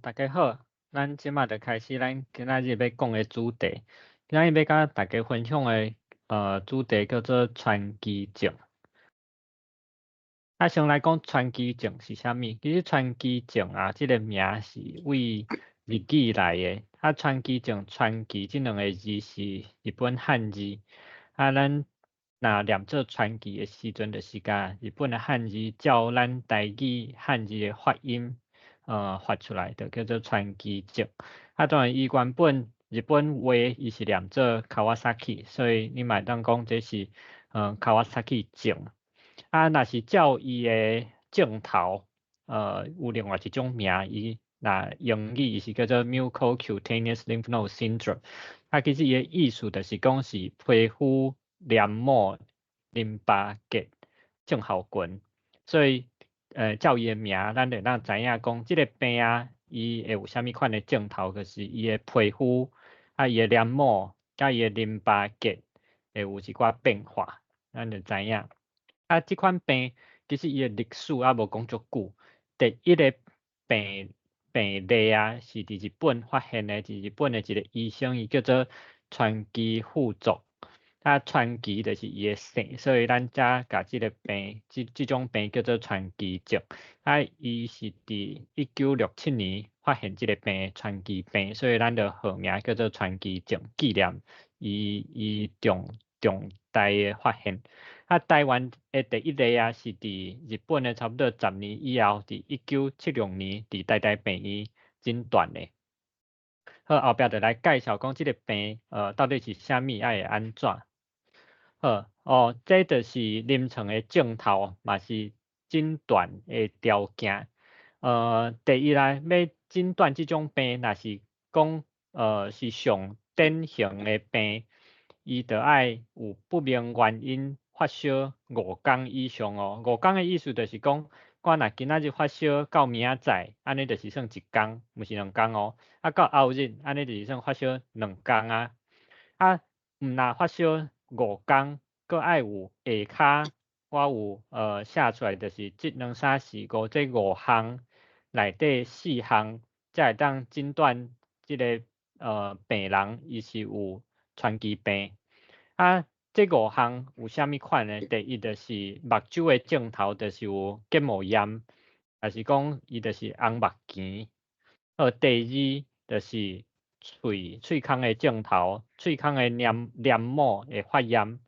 大家好，咱即马就开始咱今仔日要讲的主题。今仔日要甲大家分享的主题叫做传奇症。先来讲传奇症是啥物？其实传奇症这个名是为日语来的。传奇症、传奇这两个字是日本汉字。咱若念做传奇的时阵，就是甲日本的汉字照咱台语汉字的发音发出来的，叫做传奇症。当然伊原本日本话伊是念做 Kawasaki， 所以你嘛当讲这是Kawasaki 症。若是照伊的症头，有另外一种名，伊若英语伊是叫做 Mucocutaneous Lymph Node Syndrome。其实伊的意思就是讲是皮肤黏膜淋巴结症候群。所以照伊的名，咱就当知影讲，即个病伊会有啥物款的症头，就是伊的皮肤伊的黏膜甲伊的淋巴结会有一寡变化，咱就知影。即款病其实伊的历史无讲足久。第一个病例是伫日本发现的，是日本的一个医生，伊叫做川崎富作。川崎就是伊的姓，所以咱才甲即个病，即种病叫做川崎症。伊是伫1967年发现即个病，川崎病，所以咱就号名叫做川崎症，纪念伊重大的发现。台湾的第一例是伫日本的差不多10年以后，伫1976年伫台大病院诊断的。好，后壁就来介绍讲即个病到底是啥物，会安怎。这就是临床的症头，嘛是诊断的条件。第一要诊断即种病，若是讲是上典型的病，伊就爱有不明原因发烧5天以上5天的意思就是讲，我若今仔日发烧到明仔载，安尼就是算1天，毋是2天到后日，安尼就是算发烧2天毋若发烧5天，搁爱有下骹，我有写出来，就是1、2、3、4、5这5项内底4项，才会当诊断即个病人伊是有传奇病。这5项有啥物款呢？第一就是目睭的症头，就是有结膜炎，还是讲伊就是红目瞼。第二就是喙孔的症头，喙孔的黏膜会发炎。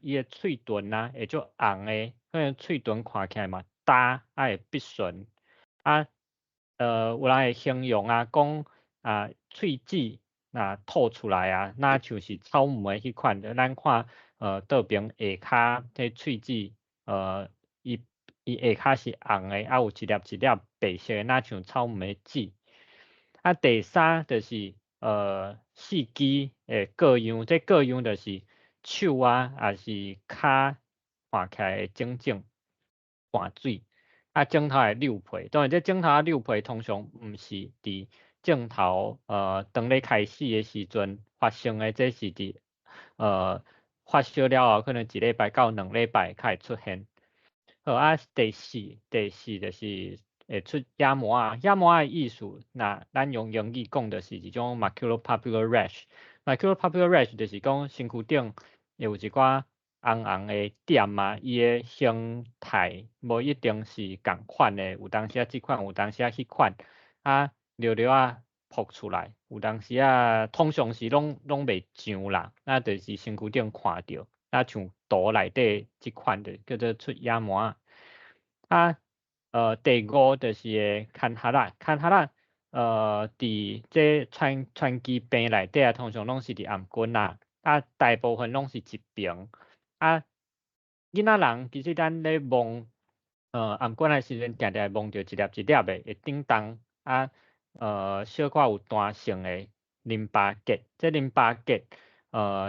伊的喙唇会足红的，可能喙唇看起来嘛焦，会闭顺。有人会形容讲喙齿吐出来若像是草莓迄款的，咱看倒边下骹这喙齿伊下骹是红的，有一粒一粒白色的，若像草莓籽。第三就是四肢的各样，这各样就是手也是骹看起来会整汗水。枕头会溜皮，当然这枕头溜皮通常毋是伫枕头当咧开始的时阵发生的，这是伫发烧了后可能1礼拜到2礼拜才会出现。第四就是会出野毛野毛的意思，若咱用英语讲就是一种 maculopapular rash。maculopapular rash 就是讲身躯顶有一寡红红的点伊的形态无一定是共款的，有当时即款，有当时迄款，溜溜扑出来，有当时通常是拢袂上啦，就是身躯顶看到，像图内底即款的叫做出野毛第5就是看哈啦，伫这传奇病内底通常拢是伫颔棍大部分拢是一边。囡仔人其实咱咧摸颔棍的时阵，定定会摸到一粒一粒的会叮当小可有弹性的淋巴结，这淋巴结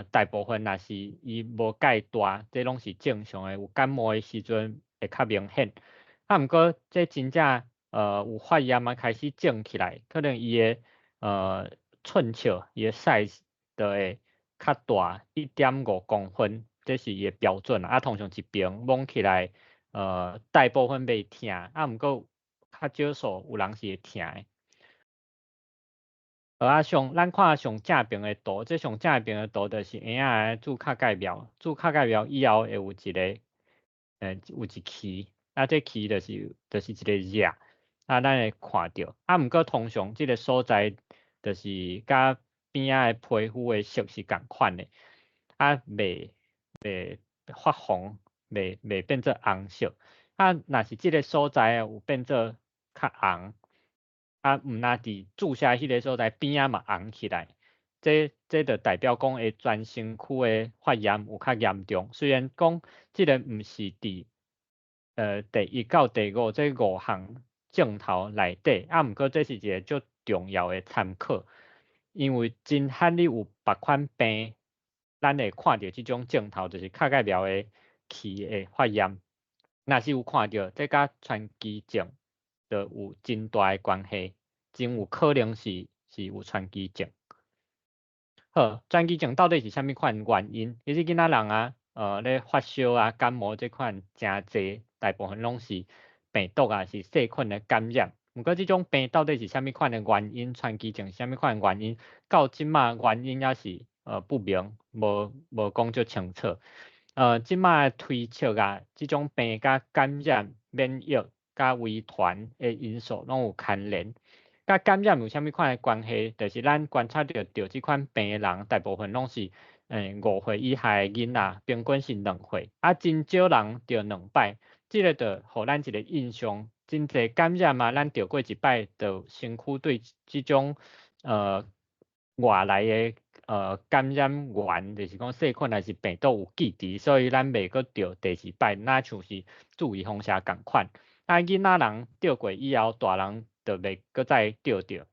大部分若是伊无介大，这拢是正常的，有感冒的时阵会较明显。毋过这真正有发炎开始肿起来，可能伊的寸尺伊的 size 就会较大1.5公分，这是伊的标准通常一边摸起来大部分袂疼，毋过较少数有人是会疼的。咱看上正边的图，这上正边的图就是婴仔注卡介苗，注卡介苗以后会有一个，有一期，这期就是一个叶，咱会看到。毋过通常这个所在就是甲边仔的皮肤的色是共款的，袂发红，袂变做红色。若是这个所在有变做较红。毋若伫注射迄个所在边仔嘛红起来，这就代表讲会全身躯的发炎有较严重。虽然讲这个毋是伫第1到第5这5项镜头内底，毋过这是一个足重要的参考，因为真罕你有别款病，咱会看到这种镜头，就是卡介苗的气的发炎。若是有看到，这甲传奇症就有真大的关系。真有可能是有传奇症。好，传奇症到底是啥物款原因？其实囡仔人啊，咧发烧啊、感冒这款真济，大部分拢是病毒啊，是细菌的感染。毋过这种病到底是啥物款的原因？传奇症是啥物款的原因？到即马原因也是不明，无讲足清楚。即马推测啊，这种病甲感染、免疫甲遗传的因素拢有牵连。甲感染有啥物款的关系？就是咱观察到即款病的人，大部分拢是5岁以下的囡仔，平均是2岁，真少人着2摆。这个就互咱一个印象，真侪感染啊，咱着过1摆，就身躯对这种外来的感染源，就是讲细菌还是病毒有记忆，所以咱袂阁着第2摆，那像是注意风险共款。囡仔人着过以后，大人就袂阁再着着。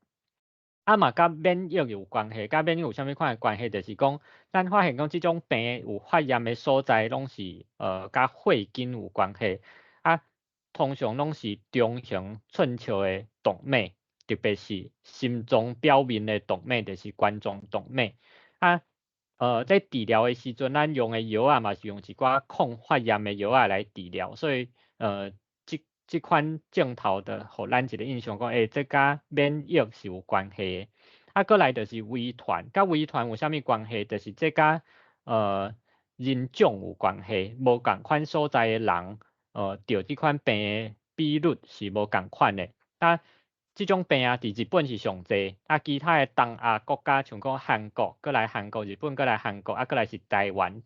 嘛甲免疫有关系，甲免疫有啥物款的关系？就是讲，咱发现讲即种病有发炎的所在，拢是甲血筋有关系。通常拢是中型寸鞘的动脉，特别是心脏表面的动脉，就是冠状动脉。在治疗的时阵，咱用的药啊嘛是用一寡抗发炎的药啊来治疗，所以这款镜头的，互咱一个印象讲，这甲免疫是有关系的。过来就是遗传，甲遗传有啥物关系？就是这甲人种有关系，无共款所在的人，得这款病的比率是无共款的。这种病啊，伫日本是上济，其他的东亚国家，像讲韩国，过来韩国、日本，过来韩国，过来是台湾。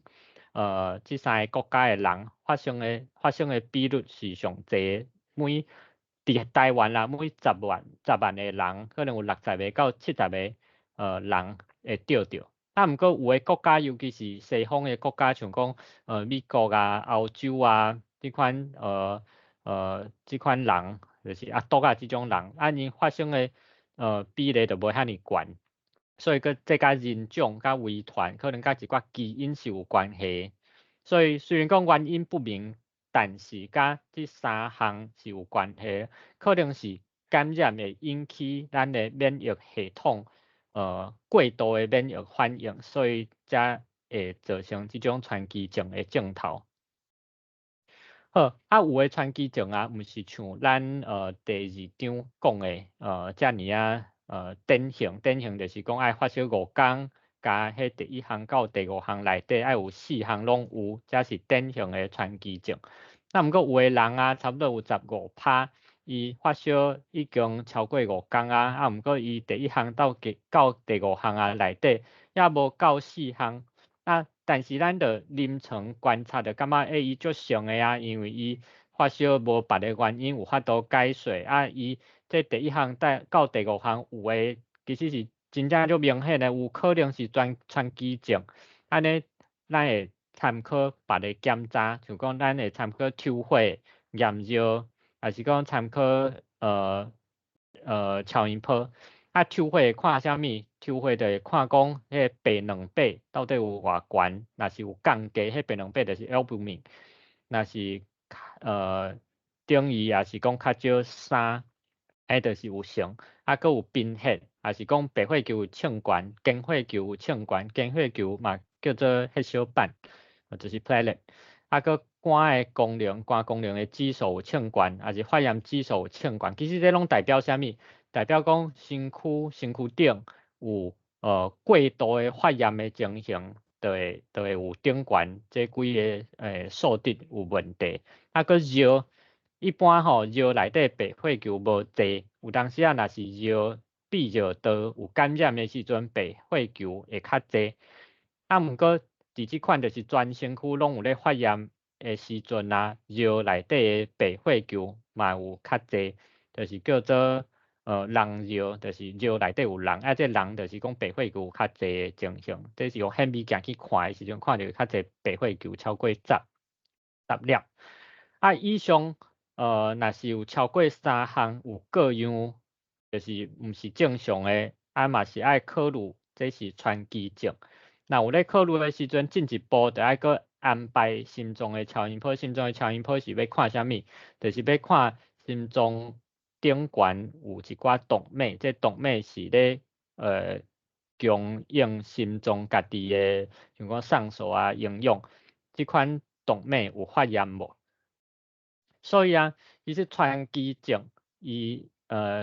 这3个国家的人发生的比率是上济，伫台湾啦，每10万的人，可能有60个到70个人会得着。毋过有的国家，尤其是西方的国家，像讲美国啊、欧洲啊，这款人，就是毒啊这种人，因发生的比例就无遐尼悬。所以这甲人种、甲遗传，可能甲一寡基因是有关系。所以虽然讲原因不明，但是甲这3项是有关系。可能是感染会引起咱的免疫系统过度的免疫反应，所以才会造成这种传奇症的症头。好，有的传奇症啊，毋是像咱第2章讲的遮尔典型就是讲爱发烧5天，甲迄第1项到第5项内底爱有4项拢有，这是典型的传奇症。毋过有的人啊，差不多有15%，伊发烧已经超过5天啊，毋过伊第1项到第5项啊内底也无到4项。但是咱着临床观察着感觉伊足常的啊，因为伊发烧无别的原因有法度解释伊这第1项到第5项有的其实是真正足明显的，有可能是传奇症。安尼咱会参考别的检查，像讲咱会参考抽血、验尿，还是讲参考超音波。抽血看啥物？抽血就会看讲迄个白卵白到底有偌悬，若是有降低，迄白卵白就是 albumin， 若是等于也是讲较少3，就是有成。佫有贫血，也是讲白血球有称悬，间血球有称悬，间血球嘛叫做血小板，就是 platelet。佫肝功能的指数有称悬，也是发炎指数有称悬。其实这拢代表啥物？代表讲身躯顶有过度的发炎的情形，就会有顶悬这几个数值有问题。啊，佮尿一般吼尿内底白血球无济，有当时啊若是尿闭尿道有感染的时阵，白血球会较济。啊，毋过伫即款就是全身躯拢有咧发炎的时阵啊，尿内底的白血球嘛有较济，就是叫做人尿，就是尿内底有人，啊，这人就是讲白血球有较济的情形，这是用显微镜去看的时阵，看到较济白血球超过10粒。啊，以上若是有超过3项有各样，就是毋是正常的，啊嘛是爱考虑这是川崎症。那有咧考虑的时阵，进一步就爱个安排心脏的超音波。心脏的超音波是要看啥物？就是要看心脏顶悬有一寡动脉，这动脉是咧供应心脏家己的，像讲上素啊、营养，即款动脉有发炎无？所以啊，其实川崎症伊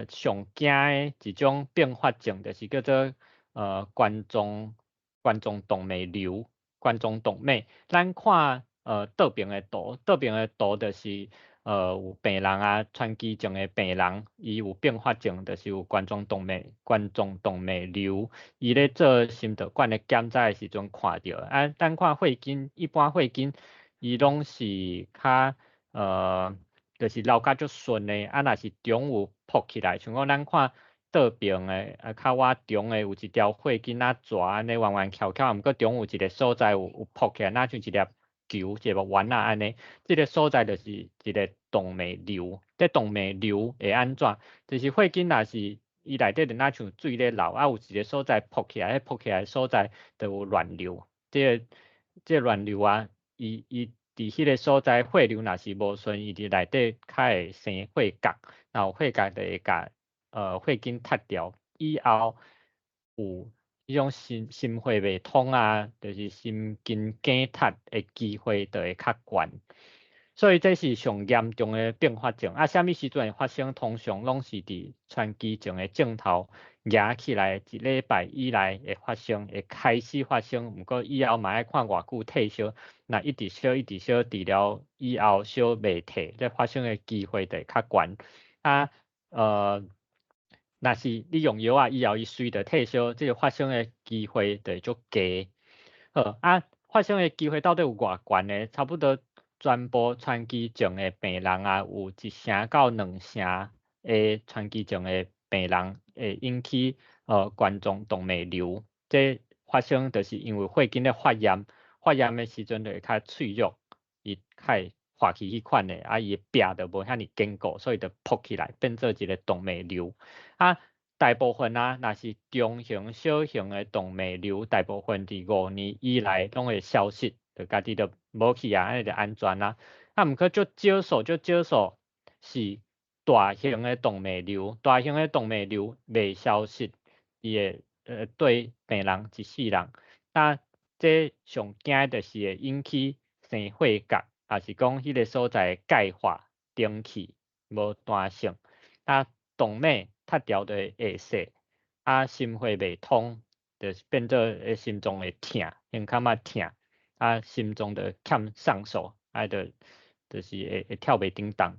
上惊的一种并发症，就是叫做冠状动脉瘤、冠状动脉。咱看倒边的图，倒边的图就是有病人啊，川崎症的病人，伊有并发症，就是有冠状动脉瘤，伊咧做心导管的检查的时阵看到。啊，咱看血筋，一般血筋伊拢是较就是流甲足顺的，啊，若是中有扑起来，像讲咱看倒边的较我中的有一条血筋仔蛇安尼弯弯翘翘，毋过中有一个所在有扑起来，那像一粒球，一个丸仔安尼，这个所在就是一个动脉瘤。这动脉瘤会安怎？就是血筋若是伊内底就若像水咧流，啊，有一个所在扑起来，扑起来所在就有乱流。这乱流啊，伊伫迄个所在血流若是无顺，伊伫内底较会生血角，然后血角就会甲血筋塌掉，以后有迄种心血袂通啊，就是心筋梗塌的机会就会较悬。所以这是上严重的并发症。啊，什么时阵会发生？通常拢是伫川崎症的症头压起来一礼拜以内会发生，会开始发生。毋过以后嘛要看偌久退烧，那一直烧治疗以后烧袂退，这发生的机会就会较悬。啊，若是你用药啊以后伊随着退烧，这个发生的机会就会足低。好啊，发生的机会到底有偌悬呢？差不多全部川崎症的病人啊，有1成到2成的川崎症的病人会引起冠状动脉瘤。这发生就是因为血筋的发炎，发炎的时阵就会较脆弱，伊较会化起迄款的，啊伊壁就无遐尼坚固，所以就扑起来变做一个动脉瘤。啊，大部分啊，若是中型、小型的动脉瘤，大部分伫5年以内拢会消失，就家己就无去啊，安尼就安全啊。啊，毋过足少数是大型的动脉瘤，大型的动脉瘤未消失，伊会对病人一世人。啊，这上惊就是会引起生血角，也是讲迄个所在钙化、顶气无弹性，啊，动脉塌掉就会下细，啊，心血袂通，就是变做心脏会痛，胸坎仔痛，啊，心脏就欠上素，啊，就是会跳袂叮当，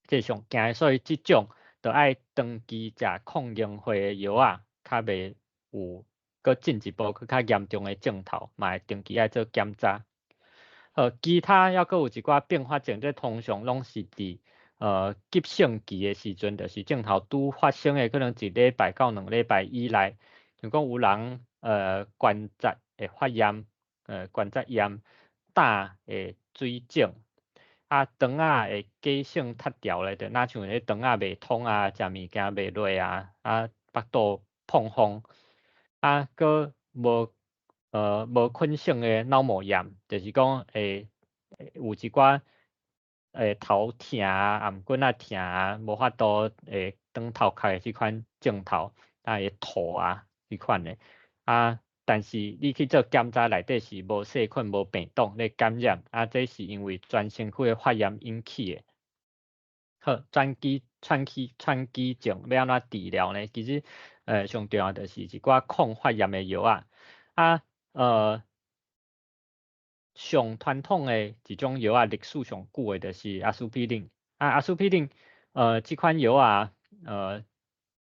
这上惊，所以即种就爱长期食抗凝血的药啊，较袂有搁进一步佮较严重的症头，嘛会定期爱做检查。其他还佫有一寡并发症，这通常拢是伫急性期的时阵，就是症头拄发生的，可能1礼拜到2礼拜以内，像讲有人关节会发炎，关节炎、胆会水肿，啊，肠仔会假性塌掉咧，就若像迄肠仔袂通啊，食物件袂落啊，啊，腹肚膨风，啊，佫无菌性的脑膜炎，就是讲会有一寡头痛啊、颔棍仔痛啊，无法度转头壳的即款症头，啊会吐啊即款的，啊，但是你去做检查内底是无细菌、无病毒咧感染，啊，这是因为全身躯的发炎引起的。好，川崎症要安怎治疗呢？其实上重要就是一寡抗发炎的药上传统的一种药历史上久的就是阿司匹林。阿司匹林这款药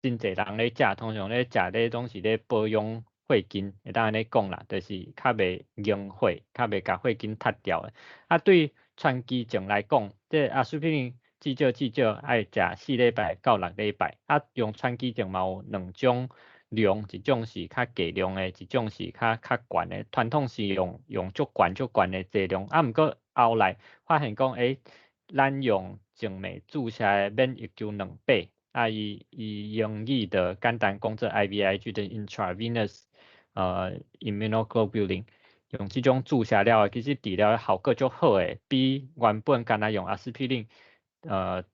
真侪人咧食，通常咧食咧拢是咧保养血筋，会当安尼讲啦，就是较袂凝血，较袂甲血筋塌掉的。对川崎症来讲，这阿司匹林至少爱食4礼拜到6礼拜。用川崎症嘛有2种量，一种是较低量的，一种是较悬的。传统是用足悬的剂量，毋过后来发现讲，咱用静脉注射的免疫球2倍。伊英语的简单讲做 IVIG 的 intravenous immunoglobulin， 用这种注射了其实治疗效果足好诶，比原本干那用阿司匹林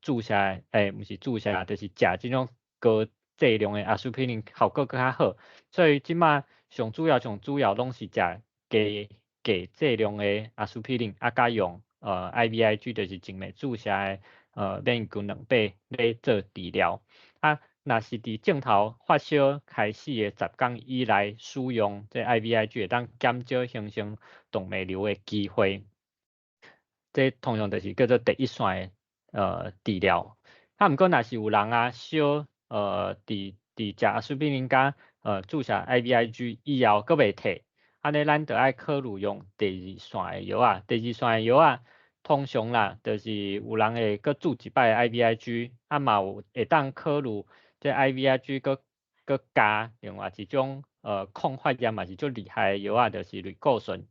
注射毋是注射，就是食这种高剂量的阿司匹林效果更较好。所以即马上主要拢是食低剂量的阿司匹林，甲用IVIG 就是静脉注射的免疫球2倍来做治疗。若是伫镜头发烧开始的10天以内使用这 IVIG 会当减少形成动脉瘤的机会。这通常就是叫做第一线的治疗。毋过若是有人烧伫食阿司匹林甲注射 IVIG 以后佫袂退，安尼咱就爱考虑用第2线的药第2线的药通常啦，就是有人会佫注一摆 IVIG，嘛有会当考虑这 IVIG 佫加另外一种抗发炎嘛是足厉害的药就是类固醇。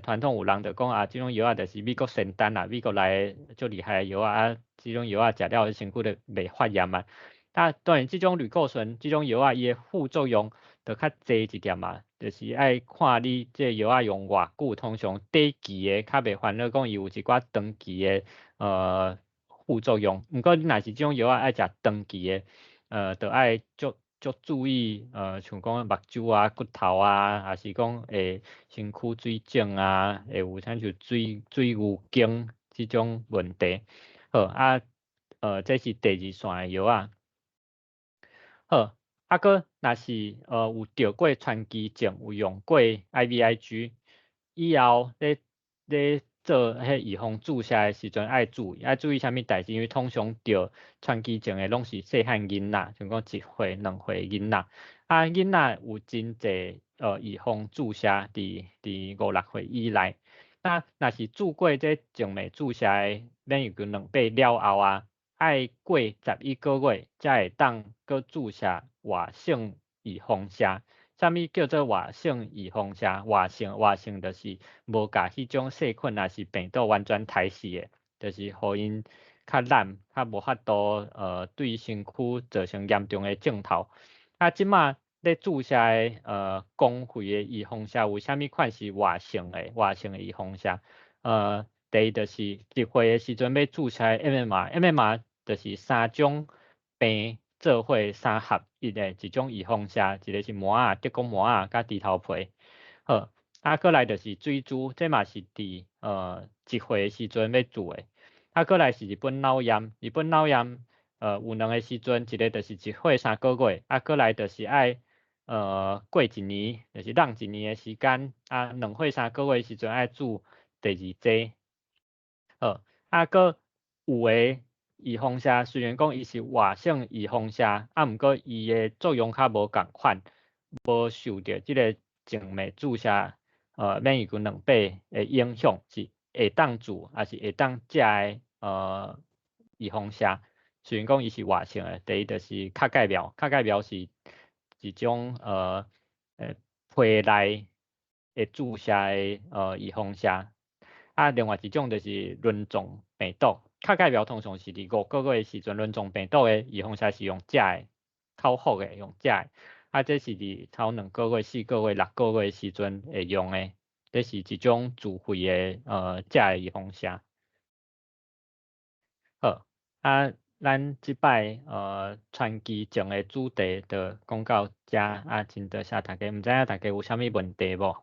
传统有人就讲这种药就是美国仙丹美国来的足厉害的药这种药食了身躯就袂发炎当然这种类固醇这种药伊的副作用就较济一点就是爱看你这药用偌久，通常短期的较袂烦恼讲伊有一寡长期的副作用。毋过你若是这种药爱食长期的就爱足注意像讲目睭骨头还是讲身躯水肿会有像像水牛筋这种问题。好这是第2线的药好佫若是有着过川崎症，有用过 IVIG 以后咧做迄预防注射的时阵爱注意啥物代志？因为通常着川崎症的拢是细汉囡仔，像讲1岁2岁囡仔囡仔有真济预防注射伫5、6岁以内。若是注过这静脉注射的免疫球2倍了后爱过11个月才会当佫注射活性预防针。啥物叫做活性预防针？活性就是无甲迄种细菌是病毒完全杀死的，就是互因较烂，较无法度对身躯造成严重的症头。即马咧注射的公费的预防针有啥物款是活性的预防针？第一就是1岁的时阵要注射 MMR 就是3种病做伙3合1的一种预防针，一个是麻德国麻甲猪头皮。好佫来就是水珠，这嘛是伫1岁的时阵要注的。佫来是日本脑炎有2个时阵，一个就是1岁3个月佫来就是爱过1年，就是让1年的时间2岁3个月的时阵爱注第2剂。好佫有的预防针虽然讲伊是活性预防针毋过伊的作用较无共款，无受到这个静脉注射免疫球2倍的影响，是会当注还是会当食的预防针。虽然讲伊是活性的，第一就是卡介苗是一种皮内会注射的预防针。另外一种就是轮状病毒，卡介苗通常是伫5个月的时阵，轮状病毒的预防针是用食的，口服的用食的。这是伫头2个月、4个月、6个月的时阵会用的，这是一种自费的食的预防针。好咱即摆川崎症的主题就讲到这真多谢大家，毋知影大家有啥物问题无？